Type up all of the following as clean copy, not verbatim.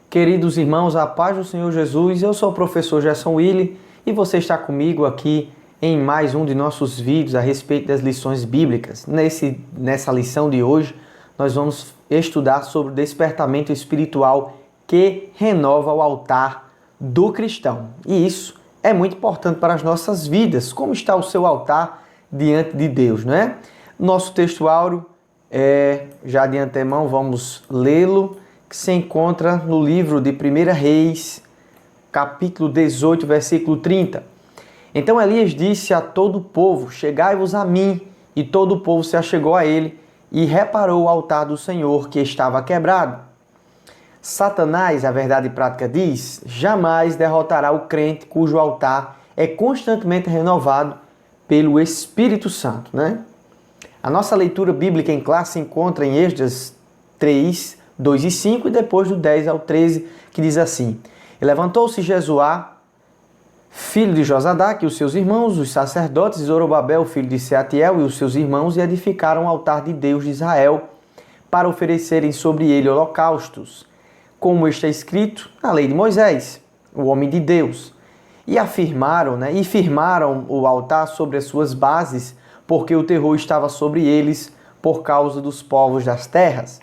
Queridos irmãos, a paz do Senhor Jesus, eu sou o professor Gerson Willi e você está comigo aqui em mais um de nossos vídeos a respeito das lições bíblicas. Nessa lição de hoje, nós vamos estudar sobre o despertamento espiritual que renova o altar do cristão. E isso é muito importante para as nossas vidas. Como está o seu altar diante de Deus, não é? Nosso texto áureo, já de antemão, vamos lê-lo, que se encontra no livro de 1 Reis, capítulo 18, versículo 30. Então Elias disse a todo o povo: chegai-vos a mim. E todo o povo se achegou a ele e reparou o altar do Senhor que estava quebrado. Satanás, a verdade prática diz, jamais derrotará o crente cujo altar é constantemente renovado pelo Espírito Santo, né? A nossa leitura bíblica em classe se encontra em Esdras 3, 2 e 5 e depois do 10 ao 13, que diz assim: E levantou-se Jesuá, filho de Josadaque, e os seus irmãos, os sacerdotes, Zorobabel, filho de Seatiel, e os seus irmãos, e edificaram o altar de Deus de Israel, para oferecerem sobre ele holocaustos, como está escrito na lei de Moisés, o homem de Deus. E firmaram o altar sobre as suas bases, porque o terror estava sobre eles por causa dos povos das terras.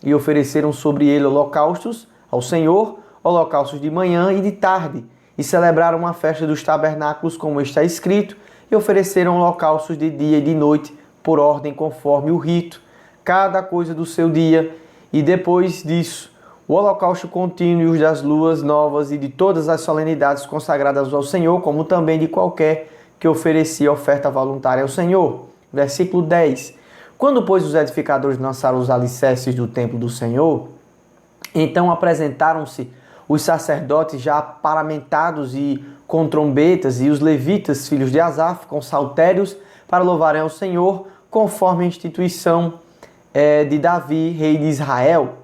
E ofereceram sobre ele holocaustos ao Senhor, holocaustos de manhã e de tarde, e celebraram uma festa dos tabernáculos, como está escrito, e ofereceram holocaustos de dia e de noite, por ordem conforme o rito, cada coisa do seu dia, e depois disso, o holocausto contínuo e os das luas novas e de todas as solenidades consagradas ao Senhor, como também de qualquer que oferecia oferta voluntária ao Senhor. Versículo 10. Quando, pois, os edificadores lançaram os alicerces do templo do Senhor, então apresentaram-se os sacerdotes já paramentados e com trombetas, e os levitas, filhos de Asaf, com saltérios, para louvarem ao Senhor, conforme a instituição de Davi, rei de Israel.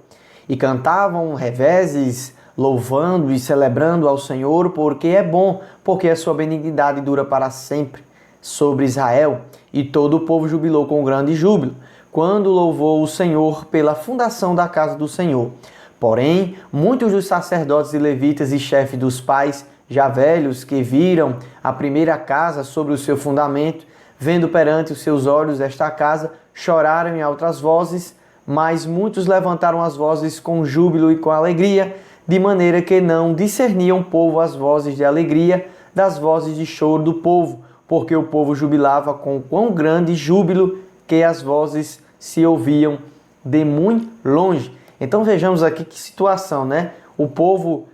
E cantavam reveses, louvando e celebrando ao Senhor, porque é bom, porque a sua benignidade dura para sempre sobre Israel. E todo o povo jubilou com grande júbilo, quando louvou o Senhor pela fundação da casa do Senhor. Porém, muitos dos sacerdotes e levitas e chefes dos pais, já velhos, que viram a primeira casa sobre o seu fundamento, vendo perante os seus olhos esta casa, choraram em altas vozes, mas muitos levantaram as vozes com júbilo e com alegria, de maneira que não discerniam o povo as vozes de alegria das vozes de choro do povo, porque o povo jubilava com quão grande júbilo que as vozes se ouviam de muito longe. Então vejamos aqui que situação, né? O povo,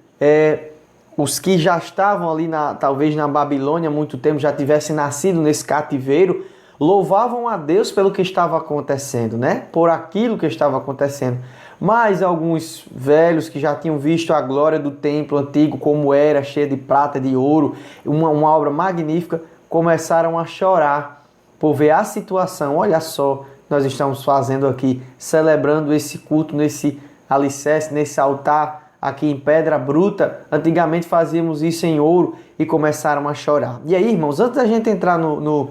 os que já estavam ali, talvez na Babilônia há muito tempo, já tivessem nascido nesse cativeiro, louvavam a Deus pelo que estava acontecendo, né? Por aquilo que estava acontecendo. Mas alguns velhos que já tinham visto a glória do templo antigo, como era, cheia de prata, de ouro, uma obra magnífica, começaram a chorar por ver a situação. Olha só, nós estamos fazendo aqui, celebrando esse culto nesse alicerce, nesse altar aqui em pedra bruta. Antigamente fazíamos isso em ouro e começaram a chorar. E aí, irmãos, antes da gente entrar nos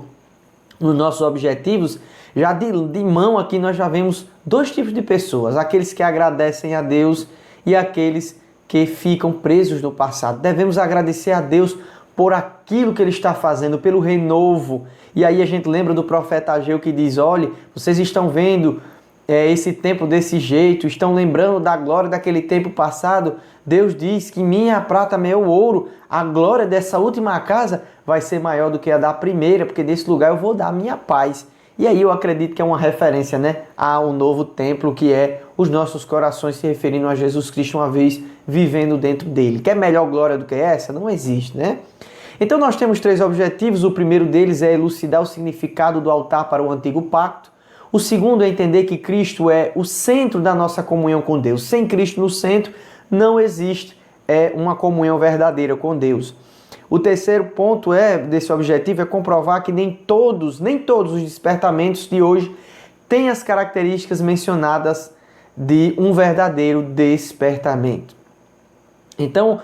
nossos objetivos, já de mão aqui nós já vemos dois tipos de pessoas: aqueles que agradecem a Deus e aqueles que ficam presos no passado. Devemos agradecer a Deus por aquilo que Ele está fazendo, pelo renovo. E aí a gente lembra do profeta Ageu que diz: olhe, vocês estão vendo esse tempo desse jeito, estão lembrando da glória daquele tempo passado. Deus diz que minha prata, meu ouro, a glória dessa última casa vai ser maior do que a da primeira, porque desse lugar eu vou dar minha paz. E aí eu acredito que é uma referência, né, ao novo templo, que é os nossos corações se referindo a Jesus Cristo uma vez vivendo dentro dele. Quer melhor glória do que essa? Não existe, né? Então nós temos três objetivos. O primeiro deles é elucidar o significado do altar para o antigo pacto. O segundo é entender que Cristo é o centro da nossa comunhão com Deus. Sem Cristo no centro, não existe uma comunhão verdadeira com Deus. O terceiro ponto desse objetivo é comprovar que nem todos os despertamentos de hoje têm as características mencionadas de um verdadeiro despertamento. Então,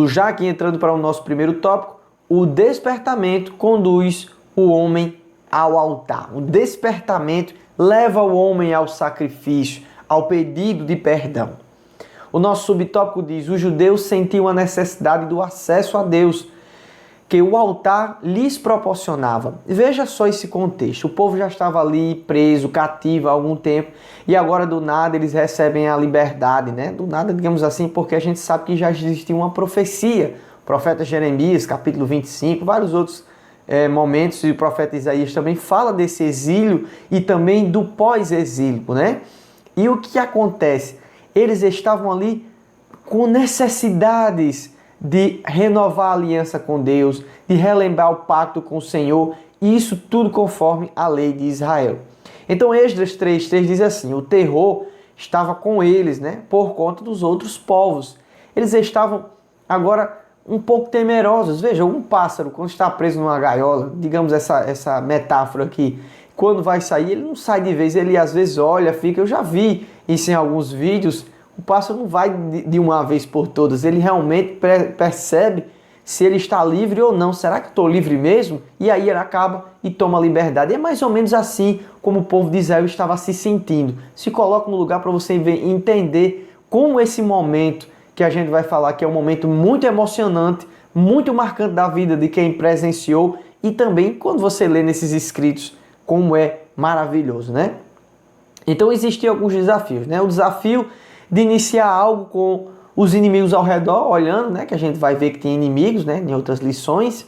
já aqui entrando para o nosso primeiro tópico, o despertamento conduz o homem ao altar. O despertamento leva o homem ao sacrifício, ao pedido de perdão. O nosso subtópico diz: os judeus sentiam a necessidade do acesso a Deus, que o altar lhes proporcionava. Veja só esse contexto. O povo já estava ali preso, cativo há algum tempo, e agora do nada eles recebem a liberdade, né? Do nada, digamos assim, porque a gente sabe que já existia uma profecia. O profeta Jeremias, capítulo 25, vários outros momentos, e o profeta Isaías também fala desse exílio e também do pós-exílio, né? E o que acontece? Eles estavam ali com necessidades de renovar a aliança com Deus, de relembrar o pacto com o Senhor, e isso tudo conforme a lei de Israel. Então Esdras 3:3 diz assim: o terror estava com eles, né, por conta dos outros povos. Eles estavam agora um pouco temerosos. Veja, um pássaro, quando está preso numa gaiola, digamos essa metáfora aqui, quando vai sair, ele não sai de vez, ele às vezes olha, fica. Eu já vi isso em alguns vídeos. O pássaro não vai de uma vez por todas, ele realmente percebe se ele está livre ou não. Será que estou livre mesmo? E aí ele acaba e toma liberdade. É mais ou menos assim como o povo de Israel estava se sentindo. Se coloca no lugar para você entender como esse momento que a gente vai falar, que é um momento muito emocionante, muito marcante da vida de quem presenciou, e também quando você lê nesses escritos, como é maravilhoso, né? Então existiam alguns desafios, né? O desafio de iniciar algo com os inimigos ao redor, olhando, né? Que a gente vai ver que tem inimigos, né? Em outras lições.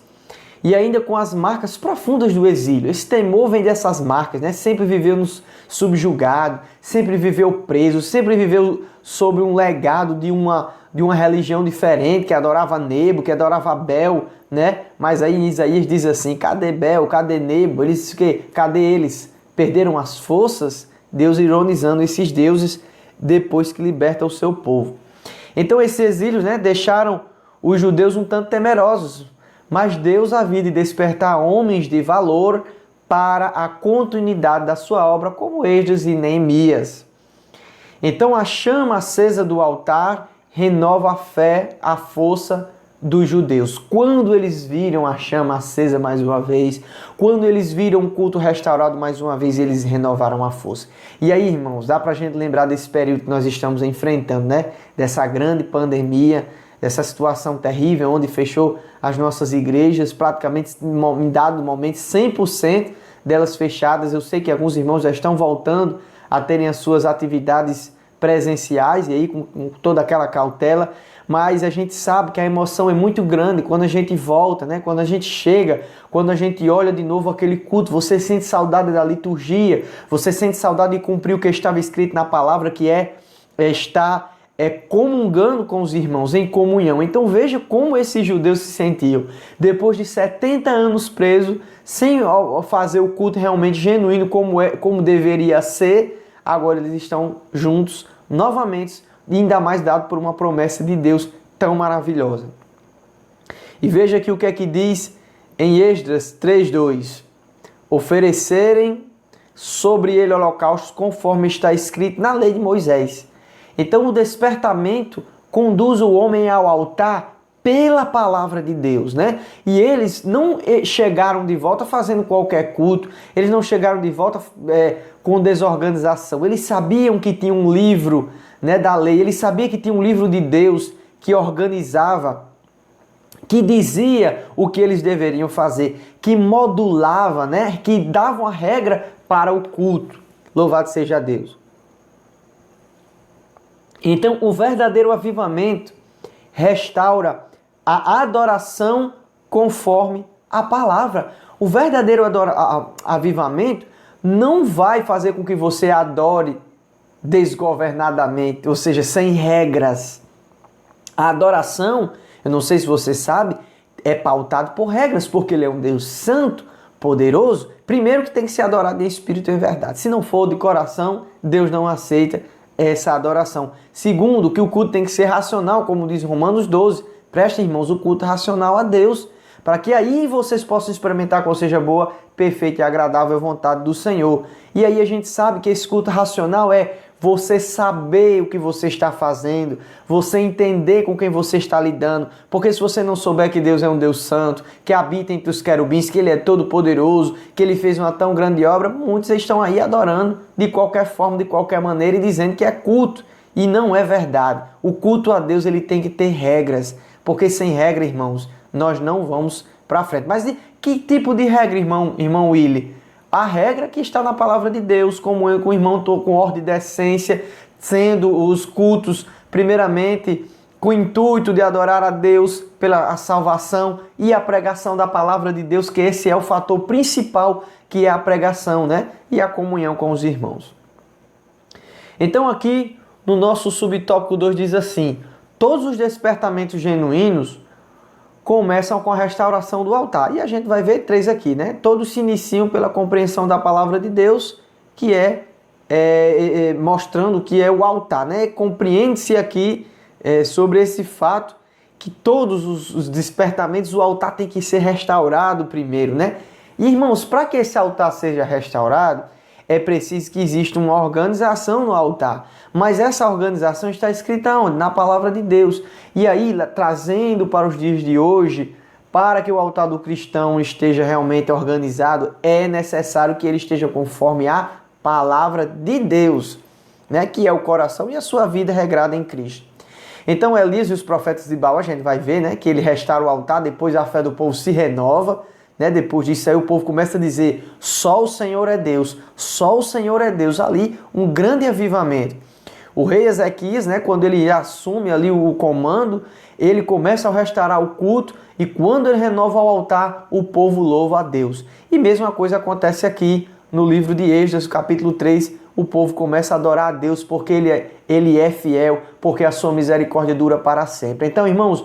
E ainda com as marcas profundas do exílio. Esse temor vem dessas marcas, né? Sempre viveu subjugado, sempre viveu preso, sempre viveu sob um legado de uma religião diferente, que adorava Nebo, que adorava Bel, né? Mas aí Isaías diz assim: cadê Bel, cadê Nebo? Cadê eles? Perderam as forças? Deus ironizando esses deuses depois que liberta o seu povo. Então esses exílios, né, deixaram os judeus um tanto temerosos, mas Deus havia de despertar homens de valor para a continuidade da sua obra, como Esdras e Neemias. Então a chama acesa do altar renova a fé, a força dos judeus. Quando eles viram a chama acesa mais uma vez, quando eles viram o culto restaurado mais uma vez, eles renovaram a força. E aí, irmãos, dá pra gente lembrar desse período que nós estamos enfrentando, né? Dessa grande pandemia, dessa situação terrível, onde fechou as nossas igrejas, praticamente em dado momento 100% delas fechadas. Eu sei que alguns irmãos já estão voltando a terem as suas atividades presenciais, e aí com toda aquela cautela, mas a gente sabe que a emoção é muito grande quando a gente volta, né? Quando a gente chega, quando a gente olha de novo aquele culto, você sente saudade da liturgia, você sente saudade de cumprir o que estava escrito na palavra, que é estar comungando com os irmãos, em comunhão. Então veja como esses judeus se sentiam. Depois de 70 anos presos, sem fazer o culto realmente genuíno como deveria ser, agora eles estão juntos novamente, e ainda mais dado por uma promessa de Deus tão maravilhosa. E veja aqui o que é que diz em Esdras 3:2. Oferecerem sobre ele holocaustos conforme está escrito na lei de Moisés. Então o despertamento conduz o homem ao altar pela palavra de Deus, né? E eles não chegaram de volta fazendo qualquer culto, eles não chegaram de volta com desorganização. Eles sabiam que tinha um livro, né, da lei, eles sabiam que tinha um livro de Deus que organizava, que dizia o que eles deveriam fazer, que modulava, né, que dava uma regra para o culto. Louvado seja Deus. Então, o verdadeiro avivamento restaura a adoração conforme a palavra. O verdadeiro avivamento não vai fazer com que você adore desgovernadamente, ou seja, sem regras. A adoração, eu não sei se você sabe, é pautado por regras, porque ele é um Deus santo, poderoso. Primeiro que tem que ser adorado em espírito e em verdade. Se não for de coração, Deus não aceita essa adoração. Segundo, que o culto tem que ser racional, como diz Romanos 12. Prestem, irmãos, o culto racional a Deus, para que aí vocês possam experimentar qual seja a boa, perfeita e agradável vontade do Senhor. E aí a gente sabe que esse culto racional é você saber o que você está fazendo, você entender com quem você está lidando, porque se você não souber que Deus é um Deus santo, que habita entre os querubins, que Ele é todo poderoso, que Ele fez uma tão grande obra, muitos estão aí adorando de qualquer forma, de qualquer maneira e dizendo que é culto. E não é verdade. O culto a Deus ele tem que ter regras, porque sem regra, irmãos, nós não vamos para frente. Mas que tipo de regra, irmão Willy? A regra que está na palavra de Deus, como eu com o irmão estou com ordem e decência, sendo os cultos, primeiramente, com o intuito de adorar a Deus pela salvação e a pregação da palavra de Deus, que esse é o fator principal, que é a pregação, né? E a comunhão com os irmãos. Então aqui no nosso subtópico 2 diz assim: todos os despertamentos genuínos começam com a restauração do altar. E a gente vai ver 3 aqui, né? Todos se iniciam pela compreensão da palavra de Deus, que mostrando que é o altar, né? Compreende-se aqui sobre esse fato que todos os despertamentos, o altar tem que ser restaurado primeiro, né? E, irmãos, para que esse altar seja restaurado, é preciso que exista uma organização no altar. Mas essa organização está escrita onde? Na palavra de Deus. E aí, trazendo para os dias de hoje, para que o altar do cristão esteja realmente organizado, é necessário que ele esteja conforme a palavra de Deus, né? Que é o coração e a sua vida regrada em Cristo. Então, Elias e os profetas de Baal, a gente vai ver, né, que ele restaura o altar, depois a fé do povo se renova, né? Depois disso aí o povo começa a dizer: só o Senhor é Deus, só o Senhor é Deus. Ali um grande avivamento. O rei Ezequias, né, quando ele assume ali o comando, ele começa a restaurar o culto e quando ele renova o altar, o povo louva a Deus. E mesma coisa acontece aqui no livro de Êxodo, capítulo 3, o povo começa a adorar a Deus porque ele é fiel, porque a sua misericórdia dura para sempre. Então, irmãos,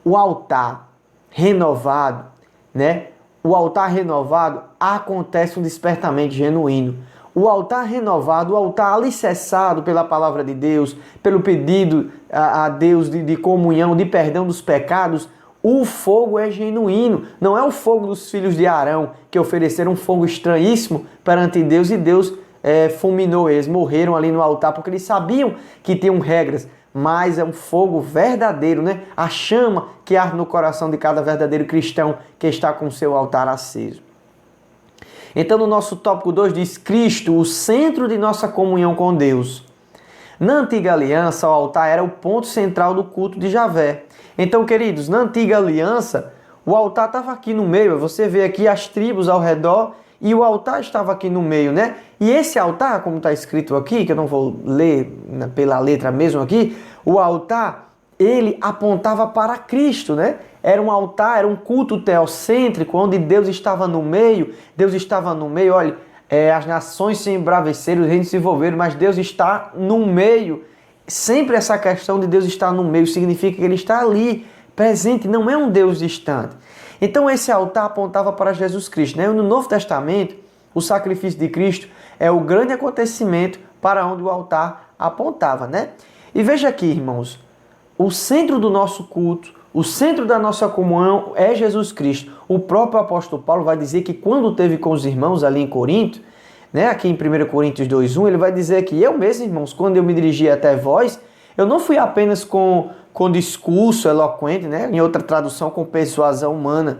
o altar renovado, né? O altar renovado, acontece um despertamento genuíno. O altar renovado, o altar alicerçado pela palavra de Deus, pelo pedido a Deus de comunhão, de perdão dos pecados, o fogo é genuíno. Não é o fogo dos filhos de Arão, que ofereceram um fogo estranhíssimo perante Deus e Deus fulminou eles, morreram ali no altar, porque eles sabiam que tinham regras. Mas é um fogo verdadeiro, né? A chama que arde no coração de cada verdadeiro cristão que está com o seu altar aceso. Então, no nosso tópico 2 diz: Cristo, o centro de nossa comunhão com Deus. Na antiga aliança, o altar era o ponto central do culto de Javé. Então, queridos, na antiga aliança, o altar estava aqui no meio. Você vê aqui as tribos ao redor e o altar estava aqui no meio, né? E esse altar, como está escrito aqui, que eu não vou ler pela letra mesmo aqui, o altar, ele apontava para Cristo, né? Era um altar, era um culto teocêntrico, onde Deus estava no meio. Deus estava no meio, olha, as nações se embraveceram, os reinos se envolveram, mas Deus está no meio. Sempre essa questão de Deus estar no meio significa que Ele está ali, presente, não é um Deus distante. Então esse altar apontava para Jesus Cristo, né? No Novo Testamento, o sacrifício de Cristo é o grande acontecimento para onde o altar apontava, né? E veja aqui, irmãos, o centro do nosso culto, o centro da nossa comunhão é Jesus Cristo. O próprio apóstolo Paulo vai dizer que quando teve com os irmãos ali em Corinto, né, aqui em 1 Coríntios 2:1, ele vai dizer que eu mesmo, irmãos, quando eu me dirigi até vós, eu não fui apenas com discurso eloquente, né, em outra tradução, com persuasão humana,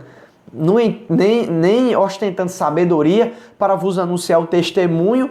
nem ostentando sabedoria para vos anunciar o testemunho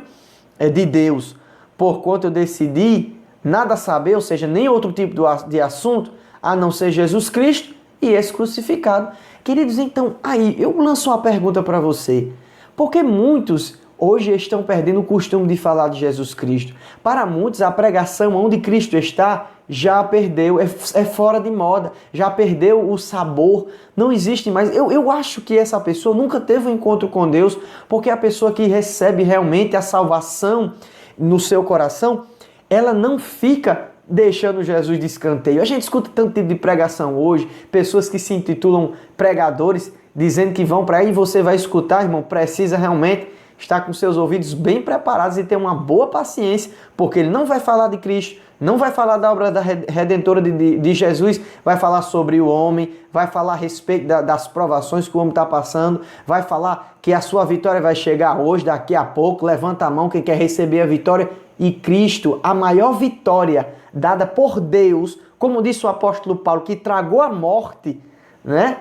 de Deus, porquanto eu decidi nada saber, ou seja, nem outro tipo de assunto, a não ser Jesus Cristo e esse crucificado. Queridos, então, aí eu lanço uma pergunta para você. Por que muitos hoje estão perdendo o costume de falar de Jesus Cristo? Para muitos, a pregação onde Cristo está já perdeu, é fora de moda, já perdeu o sabor, não existe mais. Eu acho que essa pessoa nunca teve um encontro com Deus, porque a pessoa que recebe realmente a salvação no seu coração, ela não fica deixando Jesus de escanteio. A gente escuta tanto tipo de pregação hoje, pessoas que se intitulam pregadores, dizendo que vão para aí e você vai escutar, irmão, precisa realmente estar com seus ouvidos bem preparados e ter uma boa paciência, porque ele não vai falar de Cristo, não vai falar da obra redentora de Jesus, vai falar sobre o homem, vai falar a respeito das provações que o homem está passando, vai falar que a sua vitória vai chegar hoje, daqui a pouco, levanta a mão quem quer receber a vitória. E Cristo, a maior vitória dada por Deus, como disse o apóstolo Paulo, que tragou a morte, né,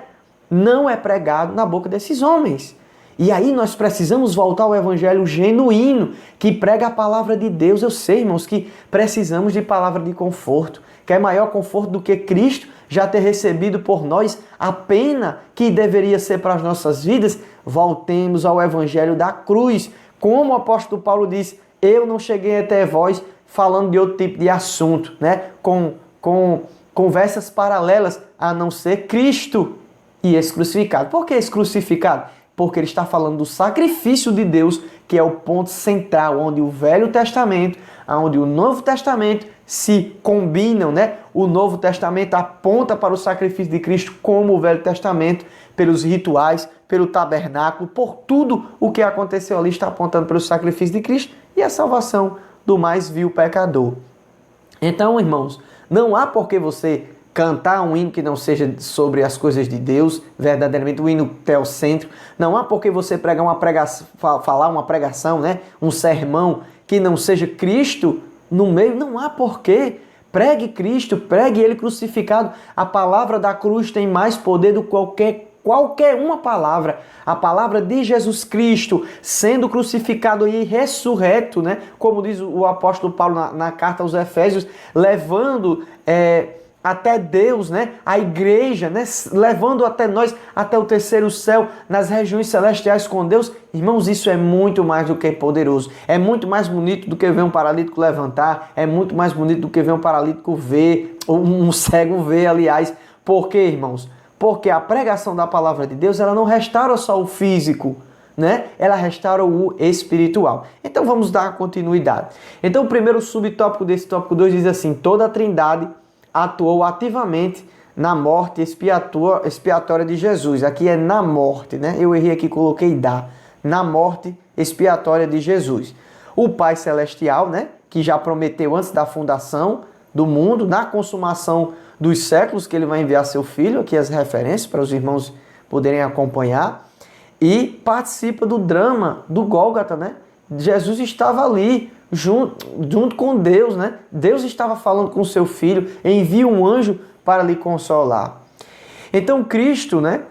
não é pregado na boca desses homens. E aí nós precisamos voltar ao evangelho genuíno, que prega a palavra de Deus. Eu sei, irmãos, que precisamos de palavra de conforto. Que é maior conforto do que Cristo já ter recebido por nós a pena que deveria ser para as nossas vidas. Voltemos ao evangelho da cruz. Como o apóstolo Paulo diz, eu não cheguei até vós falando de outro tipo de assunto, né? Com conversas paralelas, a não ser Cristo e esse crucificado. Por que esse crucificado? Porque ele está falando do sacrifício de Deus, que é o ponto central, onde o Velho Testamento, onde o Novo Testamento se combinam, né? O Novo Testamento aponta para o sacrifício de Cristo, como o Velho Testamento, pelos rituais, pelo tabernáculo, por tudo o que aconteceu ali, está apontando para o sacrifício de Cristo e a salvação do mais vil pecador. Então, irmãos, não há por que você cantar um hino que não seja sobre as coisas de Deus, verdadeiramente um hino teocêntrico. Não há por que você pregar falar uma pregação, né? Um sermão que não seja Cristo no meio. Não há porquê. Pregue Cristo, pregue Ele crucificado. A palavra da cruz tem mais poder do que qualquer uma palavra. A palavra de Jesus Cristo sendo crucificado e ressurreto, né? Como diz o apóstolo Paulo na carta aos Efésios, levando até Deus, né? A igreja, né? Levando até nós, até o terceiro céu, nas regiões celestiais com Deus. Irmãos, isso é muito mais do que poderoso. É muito mais bonito do que ver um paralítico levantar. É muito mais bonito do que ver um paralítico ver, ou um cego ver, aliás. Por quê, irmãos? Porque a pregação da palavra de Deus, ela não restaura só o físico, né? Ela restaura o espiritual. Então vamos dar continuidade. Então o primeiro subtópico desse tópico 2 diz assim: toda a Trindade atuou ativamente na morte expiatória de Jesus. Aqui é na morte, né? Eu errei aqui, coloquei na morte expiatória de Jesus. O Pai Celestial, né? Que já prometeu antes da fundação do mundo, na consumação dos séculos, que ele vai enviar seu Filho, aqui as referências para os irmãos poderem acompanhar, e participa do drama do Gólgota, né? Jesus estava ali, junto com Deus, né? Deus estava falando com seu Filho, envia um anjo para lhe consolar. Então Cristo, né,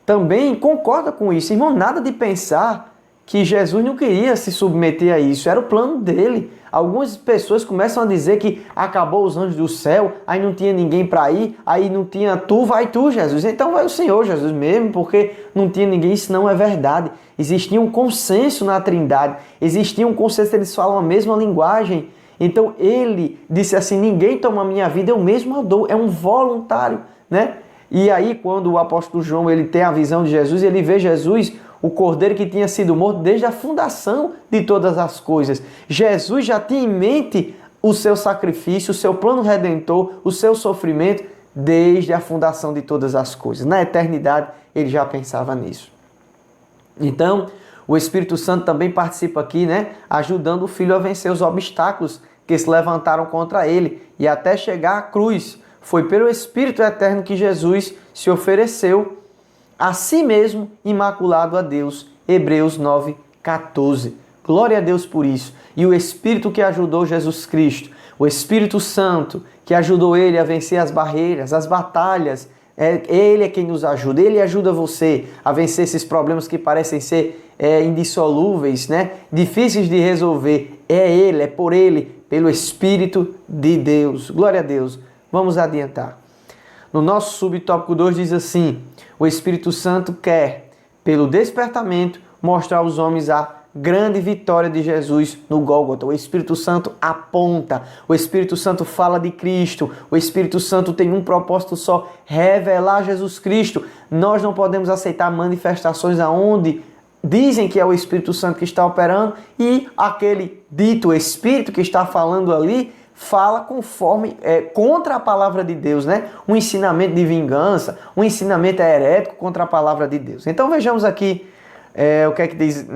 também concorda com isso. Irmão, nada de pensar que Jesus não queria se submeter a isso, era o plano dele. Algumas pessoas começam a dizer que acabou os anjos do céu, aí não tinha ninguém para ir, aí não tinha tu, vai tu, Jesus. Então vai o Senhor Jesus mesmo, porque não tinha ninguém, isso não é verdade. Existia um consenso na Trindade, existia um consenso, eles falam a mesma linguagem. Então ele disse assim, ninguém toma a minha vida, eu mesmo a dou, é um voluntário, né? E aí quando o apóstolo João ele tem a visão de Jesus, ele vê Jesus, o cordeiro que tinha sido morto desde a fundação de todas as coisas. Jesus já tinha em mente o seu sacrifício, o seu plano redentor, o seu sofrimento desde a fundação de todas as coisas. Na eternidade, ele já pensava nisso. Então, o Espírito Santo também participa aqui, né, ajudando o Filho a vencer os obstáculos que se levantaram contra ele e até chegar à cruz. Foi pelo Espírito eterno que Jesus se ofereceu a si mesmo, imaculado a Deus. Hebreus 9:14. Glória a Deus por isso. E o Espírito que ajudou Jesus Cristo, o Espírito Santo que ajudou ele a vencer as barreiras, as batalhas, ele é quem nos ajuda. Ele ajuda você a vencer esses problemas que parecem ser indissolúveis, né? Difíceis de resolver. É ele, é por ele, pelo Espírito de Deus. Glória a Deus. Vamos adiantar. No nosso subtópico 2 diz assim: o Espírito Santo quer, pelo despertamento, mostrar aos homens a grande vitória de Jesus no Gólgota. O Espírito Santo aponta, o Espírito Santo fala de Cristo, o Espírito Santo tem um propósito só, revelar Jesus Cristo. Nós não podemos aceitar manifestações aonde dizem que é o Espírito Santo que está operando e aquele dito Espírito que está falando ali fala conforme, contra a palavra de Deus, né? Um ensinamento de vingança, um ensinamento herético contra a palavra de Deus. Então vejamos aqui o que é que diz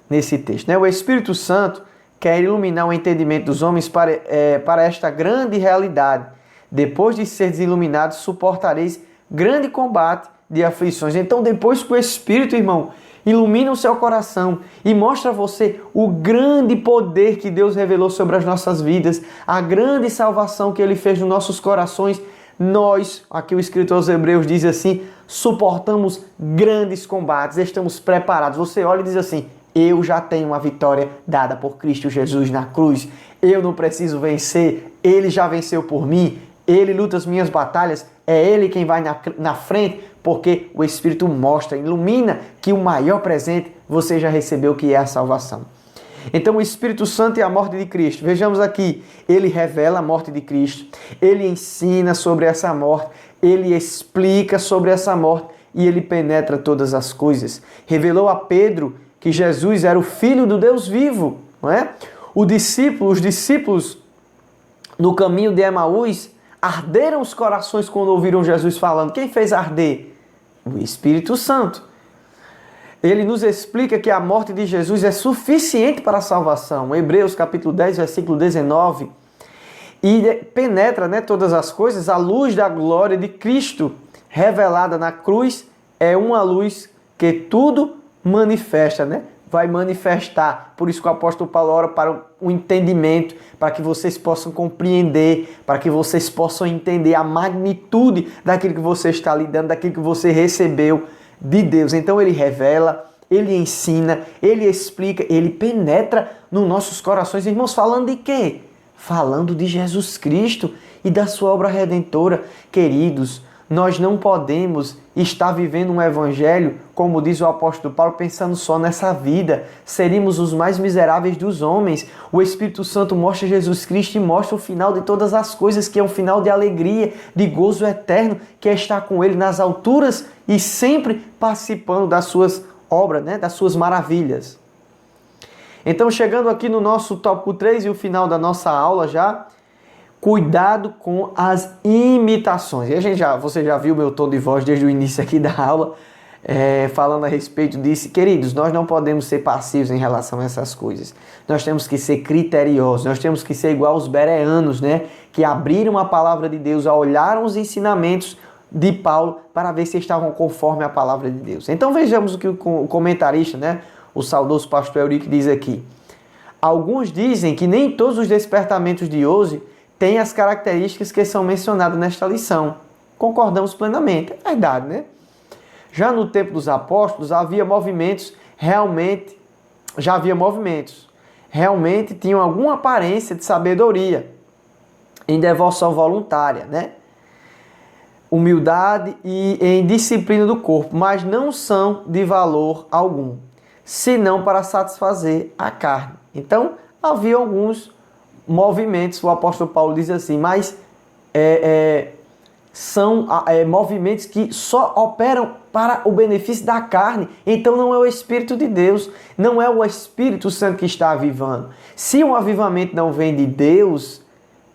nesse texto, né? O Espírito Santo quer iluminar o entendimento dos homens para esta grande realidade. Depois de seres iluminados, suportareis grande combate de aflições. Então depois que o Espírito, irmão, ilumina o seu coração e mostra a você o grande poder que Deus revelou sobre as nossas vidas, a grande salvação que Ele fez nos nossos corações, nós, aqui o escritor aos Hebreus diz assim, suportamos grandes combates, estamos preparados. Você olha e diz assim: eu já tenho uma vitória dada por Cristo Jesus na cruz. Eu não preciso vencer, Ele já venceu por mim. Ele luta as minhas batalhas, é Ele quem vai na frente, porque o Espírito mostra, ilumina que o maior presente você já recebeu, que é a salvação. Então o Espírito Santo e a morte de Cristo. Vejamos aqui, ele revela a morte de Cristo, ele ensina sobre essa morte, ele explica sobre essa morte e ele penetra todas as coisas. Revelou a Pedro que Jesus era o Filho do Deus vivo, não é? Os discípulos no caminho de Emaús arderam os corações quando ouviram Jesus falando. Quem fez arder? O Espírito Santo. Ele nos explica que a morte de Jesus é suficiente para a salvação. Hebreus capítulo 10, versículo 19. E penetra, todas as coisas, a luz da glória de Cristo revelada na cruz é uma luz que tudo manifesta, vai manifestar. Por isso que o apóstolo Paulo ora para o entendimento, para que vocês possam compreender, para que vocês possam entender a magnitude daquilo que você está lidando, daquilo que você recebeu de Deus. Então ele revela, ele ensina, ele explica, ele penetra nos nossos corações. Irmãos, falando de quê? Falando de Jesus Cristo e da sua obra redentora. Queridos, nós não podemos estar vivendo um evangelho, como diz o apóstolo Paulo, pensando só nessa vida. Seríamos os mais miseráveis dos homens. O Espírito Santo mostra Jesus Cristo e mostra o final de todas as coisas, que é um final de alegria, de gozo eterno, que é estar com Ele nas alturas e sempre participando das suas obras, das suas maravilhas. Então, chegando aqui no nosso tópico 3 e o final da nossa aula já, cuidado com as imitações. E você já viu meu tom de voz desde o início aqui da aula, falando a respeito disso. Queridos, nós não podemos ser passivos em relação a essas coisas. Nós temos que ser criteriosos, nós temos que ser igual aos bereanos, que abriram a palavra de Deus, olharam os ensinamentos de Paulo para ver se estavam conforme a palavra de Deus. Então vejamos o que o comentarista, o saudoso pastor Eurico, diz aqui. Alguns dizem que nem todos os despertamentos de hoje têm as características que são mencionadas nesta lição. Concordamos plenamente, é verdade, Já no tempo dos apóstolos havia movimentos, realmente tinham alguma aparência de sabedoria, em devoção voluntária, humildade e em disciplina do corpo, mas não são de valor algum, senão para satisfazer a carne. Então, havia alguns movimentos, o apóstolo Paulo diz assim, mas são movimentos que só operam para o benefício da carne. Então não é o Espírito de Deus, não é o Espírito Santo que está avivando. Se um avivamento não vem de Deus,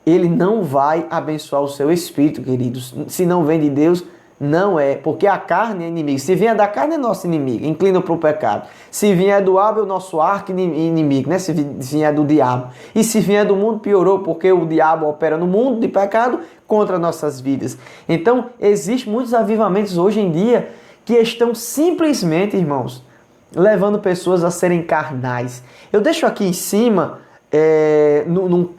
ele não vai abençoar o seu espírito, queridos. Se não vem de Deus, não é, porque a carne é inimigo. Se vier da carne, é nosso inimigo, inclina para o pecado. Se vier do diabo, é o nosso arco inimigo, Se vier do diabo. E se vier do mundo, piorou, porque o diabo opera no mundo de pecado contra nossas vidas. Então, existem muitos avivamentos hoje em dia que estão simplesmente, irmãos, levando pessoas a serem carnais. Eu deixo aqui em cima,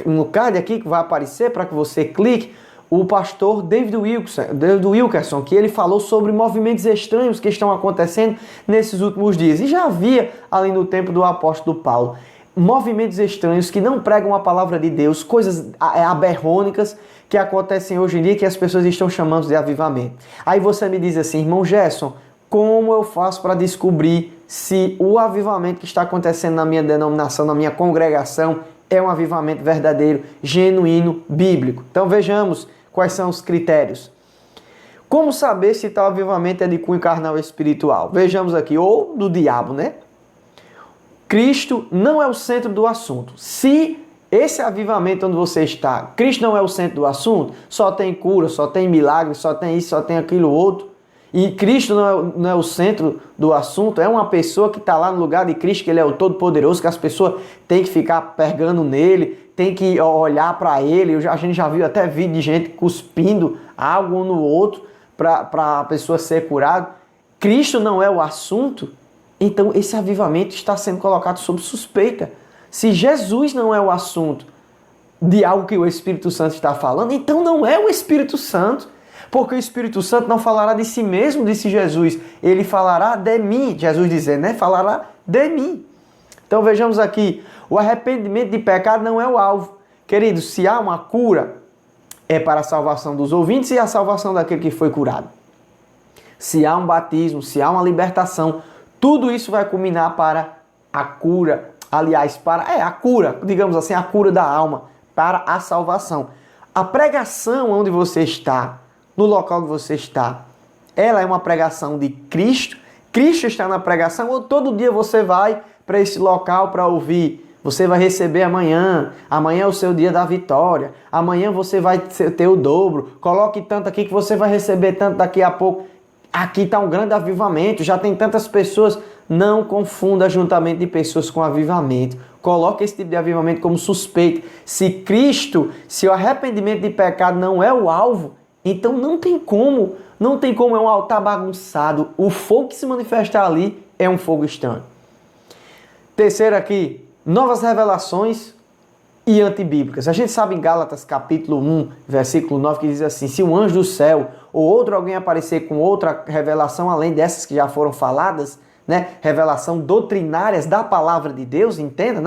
no card aqui que vai aparecer para que você clique, o pastor David Wilkerson, que ele falou sobre movimentos estranhos que estão acontecendo nesses últimos dias. E já havia, ali no tempo do apóstolo Paulo, movimentos estranhos que não pregam a palavra de Deus, coisas aberrônicas que acontecem hoje em dia, que as pessoas estão chamando de avivamento. Aí você me diz assim, irmão Gerson, como eu faço para descobrir se o avivamento que está acontecendo na minha denominação, na minha congregação, é um avivamento verdadeiro, genuíno, bíblico? Então vejamos quais são os critérios. Como saber se tal avivamento é de cunho carnal ou espiritual? Vejamos aqui, ou do diabo, Cristo não é o centro do assunto. Se esse avivamento onde você está, Cristo não é o centro do assunto, só tem cura, só tem milagre, só tem isso, só tem aquilo outro, e Cristo não é o centro do assunto, é uma pessoa que está lá no lugar de Cristo, que Ele é o Todo-Poderoso, que as pessoas têm que ficar pegando nele, tem que olhar para Ele. A gente já viu até vídeo de gente cuspindo algo um no outro para a pessoa ser curada. Cristo não é o assunto, então esse avivamento está sendo colocado sob suspeita. Se Jesus não é o assunto de algo que o Espírito Santo está falando, então não é o Espírito Santo. Porque o Espírito Santo não falará de si mesmo, disse Jesus. Ele falará de mim, Jesus dizendo, né? Falará de mim. Então vejamos aqui, o arrependimento de pecado não é o alvo. Queridos, se há uma cura, é para a salvação dos ouvintes e a salvação daquele que foi curado. Se há um batismo, se há uma libertação, tudo isso vai culminar para a cura. Aliás, para a cura, digamos assim, a cura da alma, para a salvação. A pregação onde você está, no local que você está, ela é uma pregação de Cristo. Cristo está na pregação ou todo dia você vai para esse local para ouvir? Você vai receber amanhã é o seu dia da vitória, amanhã você vai ter o dobro, coloque tanto aqui que você vai receber tanto daqui a pouco. Aqui está um grande avivamento, já tem tantas pessoas. Não confunda ajuntamento de pessoas com avivamento. Coloque esse tipo de avivamento como suspeito. Se o arrependimento de pecado não é o alvo, então não tem como é um altar bagunçado. O fogo que se manifesta ali é um fogo estranho. Terceiro aqui, novas revelações e antibíblicas. A gente sabe em Gálatas capítulo 1, versículo 9, que diz assim: se um anjo do céu ou outro alguém aparecer com outra revelação além dessas que já foram faladas, né? Revelação doutrinárias da palavra de Deus, entenda,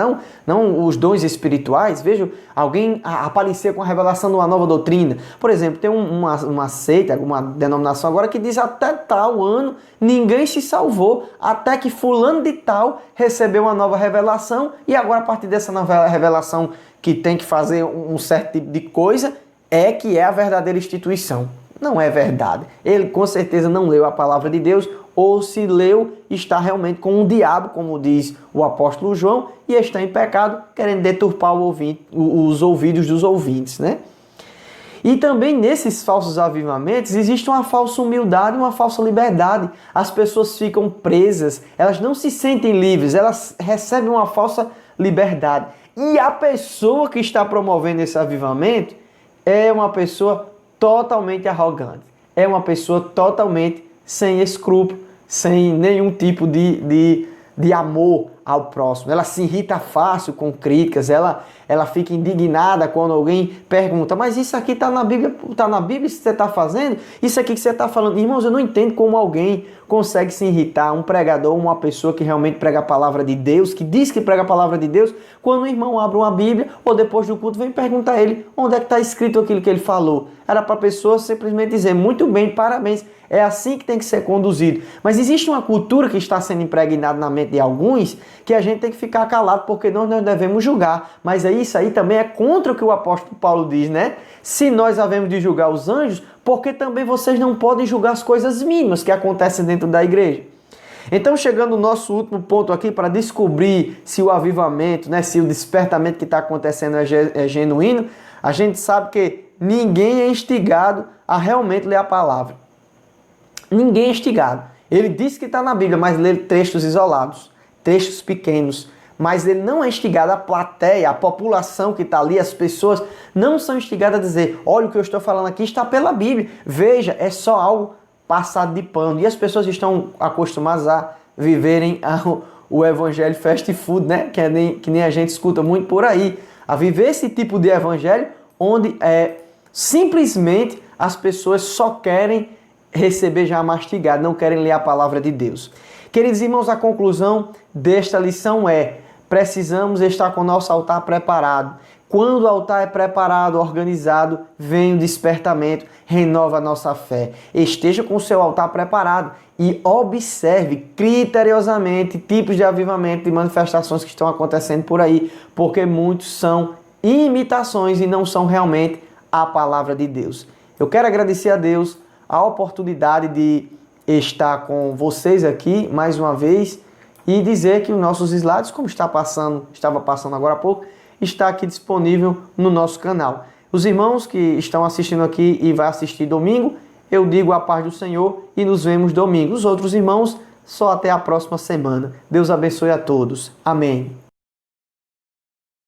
não os dons espirituais. Veja, alguém aparecer com a revelação de uma nova doutrina. Por exemplo, tem uma seita, uma denominação agora que diz até tal ano ninguém se salvou, até que fulano de tal recebeu uma nova revelação e agora a partir dessa nova revelação que tem que fazer um certo tipo de coisa que é a verdadeira instituição. Não é verdade. Ele com certeza não leu a palavra de Deus, ou se leu, está realmente com o diabo, como diz o apóstolo João, e está em pecado, querendo deturpar os ouvidos dos ouvintes, né? E também nesses falsos avivamentos existe uma falsa humildade, uma falsa liberdade. As pessoas ficam presas, elas não se sentem livres, elas recebem uma falsa liberdade. E a pessoa que está promovendo esse avivamento é uma pessoa totalmente arrogante, é uma pessoa totalmente sem escrúpulo, sem nenhum tipo de amor ao próximo. Ela se irrita fácil com críticas, ela fica indignada quando alguém pergunta: mas isso aqui está na Bíblia, isso que você está fazendo? Isso aqui que você está falando? Irmãos, eu não entendo como alguém consegue se irritar, um pregador, uma pessoa que realmente prega a palavra de Deus, que diz que prega a palavra de Deus, quando o irmão abre uma Bíblia ou depois do culto vem perguntar a ele onde é que está escrito aquilo que ele falou. Era para a pessoa simplesmente dizer: muito bem, parabéns, é assim que tem que ser conduzido. Mas existe uma cultura que está sendo impregnada na mente de alguns que a gente tem que ficar calado porque nós não devemos julgar. Mas isso aí também é contra o que o apóstolo Paulo diz, né? Se nós havemos de julgar os anjos, porque também vocês não podem julgar as coisas mínimas que acontecem dentro da igreja. Então, chegando no nosso último ponto aqui para descobrir se o avivamento, né, se o despertamento que está acontecendo é genuíno, a gente sabe que ninguém é instigado a realmente ler a palavra. Ninguém é instigado. Ele diz que está na Bíblia, mas lê trechos isolados, trechos pequenos. Mas ele não é instigado, a plateia, a população que está ali, as pessoas não são instigadas a dizer: olha, o que eu estou falando aqui está pela Bíblia. Veja, é só algo passado de pano. E as pessoas estão acostumadas a viverem o evangelho fast food, né? Que nem a gente escuta muito por aí. A viver esse tipo de evangelho onde simplesmente as pessoas só querem receber já mastigado, não querem ler a palavra de Deus. Queridos irmãos, a conclusão desta lição precisamos estar com o nosso altar preparado. Quando o altar é preparado, organizado, vem o despertamento, renova a nossa fé. Esteja com o seu altar preparado e observe criteriosamente tipos de avivamento e manifestações que estão acontecendo por aí, porque muitos são imitações e não são realmente a palavra de Deus. Eu quero agradecer a Deus a oportunidade de estar com vocês aqui mais uma vez e dizer que os nossos slides, como estava passando agora há pouco, está aqui disponível no nosso canal. Os irmãos que estão assistindo aqui e vai assistir domingo, eu digo a paz do Senhor e nos vemos domingo. Os outros irmãos, só até a próxima semana. Deus abençoe a todos. Amém.